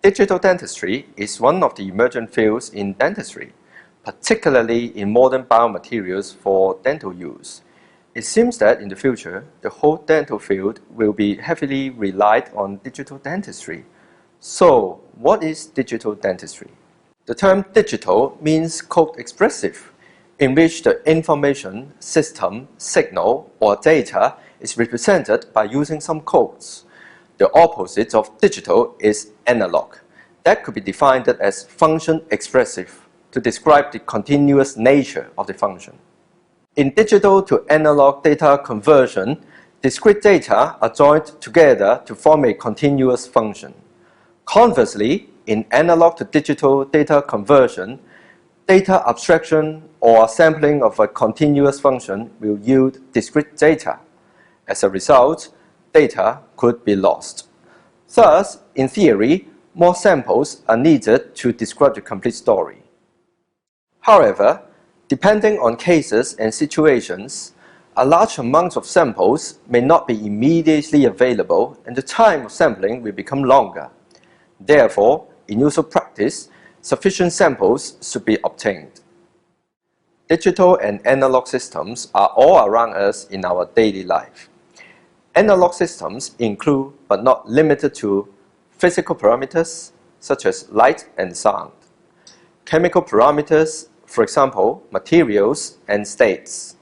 Digital dentistry is one of the emergent fields in dentistry, particularly in modern biomaterials for dental use. It seems that in the future, the whole dental field will be heavily relied on digital dentistry. So, what is digital dentistry? The term digital means code expressive, in which the information, system, signal, or data is represented by using some codes. The opposite of digital is analog. That could be defined as function expressive to describe the continuous nature of the function. In digital to analog data conversion, discrete data are joined together to form a continuous function. Conversely, in analog to digital data conversion, data abstraction or sampling of a continuous function will yield discrete data. As a result, data could be lost. Thus, in theory, more samples are needed to describe the complete story. However, depending on cases and situations, a large amount of samples may not be immediately available and the time of sampling will become longer. Therefore, in usual practice, sufficient samples should be obtained. Digital and analog systems are all around us in our daily life. Analog systems include, but not limited to, physical parameters such as light and sound, chemical parameters, for example, materials and states,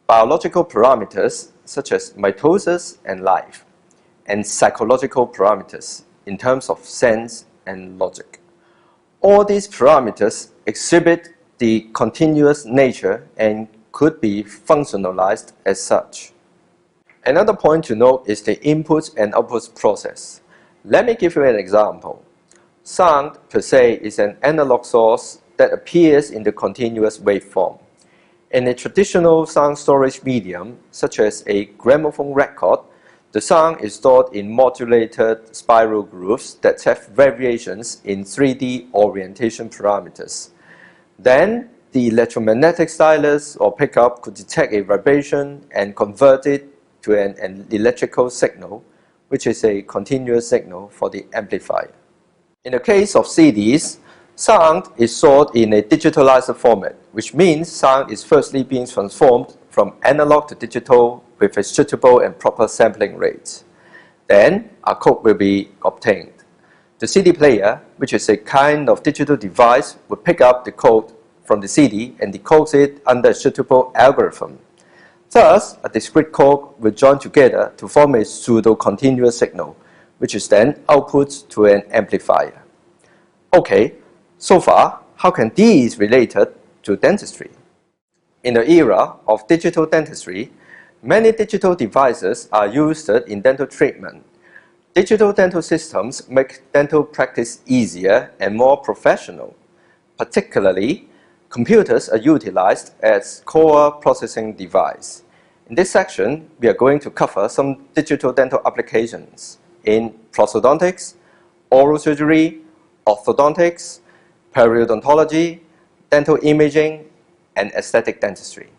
biological parameters such as mitosis and life, and psychological parameters in terms of sense and logic. All these parameters exhibit the continuous nature and could be functionalized as such. Another point to note is the input and output process. Let me give you an example. Sound per se is an analog source that appears in the continuous waveform. In a traditional sound storage medium, such as a gramophone record, the sound is stored in modulated spiral grooves that have variations in 3D orientation parameters. Then, the electromagnetic stylus or pickup could detect a vibration and convert it to an electrical signal, which is a continuous signal for the amplifier. In the case of CDs, sound is stored in a digitalized format, which means sound is firstly being transformed from analog to digital with a suitable and proper sampling rate. Then, a code will be obtained. The CD player, which is a kind of digital device, will pick up the code from the CD and decodes it under a suitable algorithm. Thus, a discrete code will join together to form a pseudo-continuous signal, which is then output to an amplifier. Okay, so far, how can these relate to dentistry? In the era of digital dentistry, many digital devices are used in dental treatment. Digital dental systems make dental practice easier and more professional. Particularly, computers are utilized as core processing device. In this section, we are going to cover some digital dental applications in prosthodontics, oral surgery, orthodontics, periodontology, dental imaging, and aesthetic dentistry.